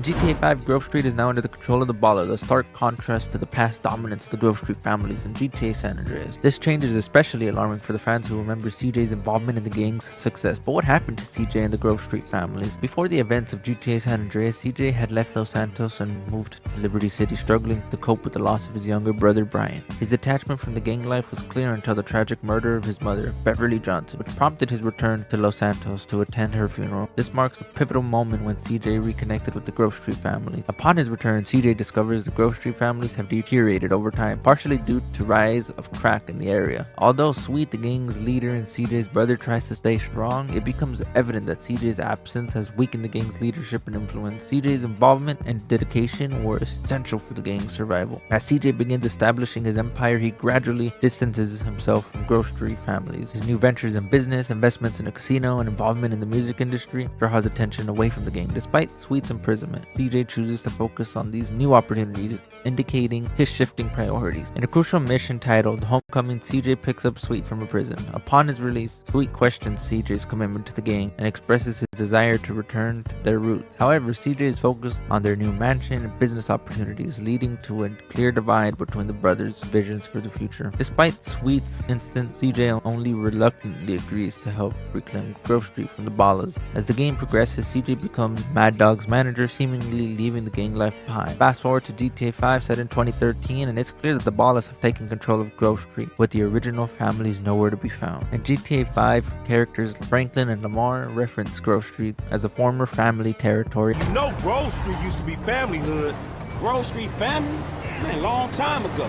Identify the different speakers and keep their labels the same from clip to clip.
Speaker 1: GTA 5 Grove Street is now under the control of the Ballers, a stark contrast to the past dominance of the Grove Street families in GTA San Andreas. This change is especially alarming for the fans who remember CJ's involvement in the gang's success. But what happened to CJ and the Grove Street families? Before the events of GTA San Andreas, CJ had left Los Santos and moved to Liberty City, struggling to cope with the loss of his younger brother Brian. His detachment from the gang life was clear until the tragic murder of his mother, Beverly Johnson, which prompted his return to Los Santos to attend her funeral. This marks a pivotal moment when CJ reconnected with the Grove Street families. Upon his return, CJ discovers the Grove Street families have deteriorated over time, partially due to rise of crack in the area. Although Sweet, the gang's leader, and CJ's brother tries to stay strong, it becomes evident that CJ's absence has weakened the gang's leadership and influence. CJ's involvement and dedication were essential for the gang's survival. As CJ begins establishing his empire, he gradually distances himself from Grove Street families. His new ventures in business, investments in a casino, and involvement in the music industry draws attention away from the gang. Despite Sweet's imprisonment, CJ chooses to focus on these new opportunities, indicating his shifting priorities. In a crucial mission titled Homecoming, CJ picks up Sweet from a prison. Upon his release, Sweet questions CJ's commitment to the gang and expresses his desire to return to their roots. However, CJ is focused on their new mansion and business opportunities, leading to a clear divide between the brothers' visions for the future. Despite Sweet's instant, CJ only reluctantly agrees to help reclaim Grove Street from the Ballas. As the game progresses, CJ becomes Mad Dog's manager, seemingly leaving the gang life behind. Fast forward to GTA 5 set in 2013, and it's clear that the Ballas have taken control of Grove Street, with the original families nowhere to be found. In GTA 5, characters Franklin and Lamar reference Grove Street as a former family territory.
Speaker 2: You know Grove Street used to be family hood.
Speaker 3: Grove Street family? Man, long time ago.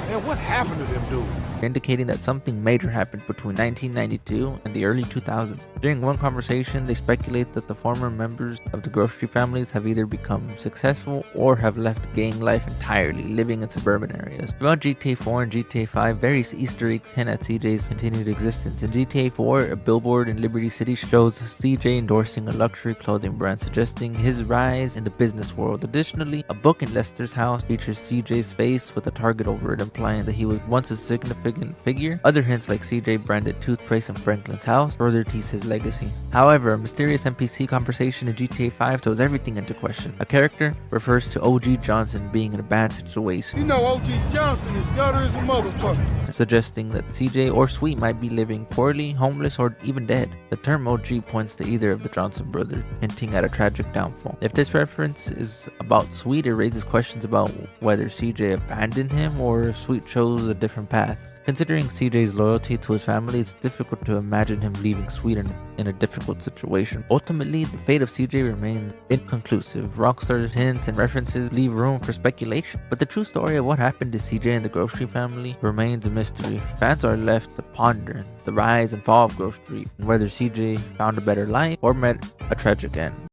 Speaker 2: Man, what happened to them dudes?
Speaker 1: Indicating that something major happened between 1992 and the early 2000s. During one conversation, they speculate that the former members of the Grove Street families have either become successful or have left gang life entirely, living in suburban areas. Throughout GTA 4 and GTA 5, various Easter eggs hint at CJ's continued existence. In GTA 4, a billboard in Liberty City shows CJ endorsing a luxury clothing brand, suggesting his rise in the business world. Additionally, a book in Lester's house features CJ's face with a target over it, implying that he was once a significant figure. Other hints like CJ branded toothpaste in Franklin's house further tease his legacy. However, a mysterious NPC conversation in GTA 5 throws everything into question. A character refers to OG Johnson being in a bad situation.
Speaker 2: You know OG Johnson is gutter as a motherfucker.
Speaker 1: Suggesting that CJ or Sweet might be living poorly, homeless, or even dead. The term OG points to either of the Johnson brothers, hinting at a tragic downfall. If this reference is about Sweet, it raises questions about whether CJ abandoned him or if Sweet chose a different path. Considering CJ's loyalty to his family, it's difficult to imagine him leaving Sweden in a difficult situation. Ultimately, the fate of CJ remains inconclusive. Rockstar's hints and references leave room for speculation, but the true story of what happened to CJ and the Grove Street family remains a mystery. Fans are left to ponder the rise and fall of Grove Street, and whether CJ found a better life or met a tragic end.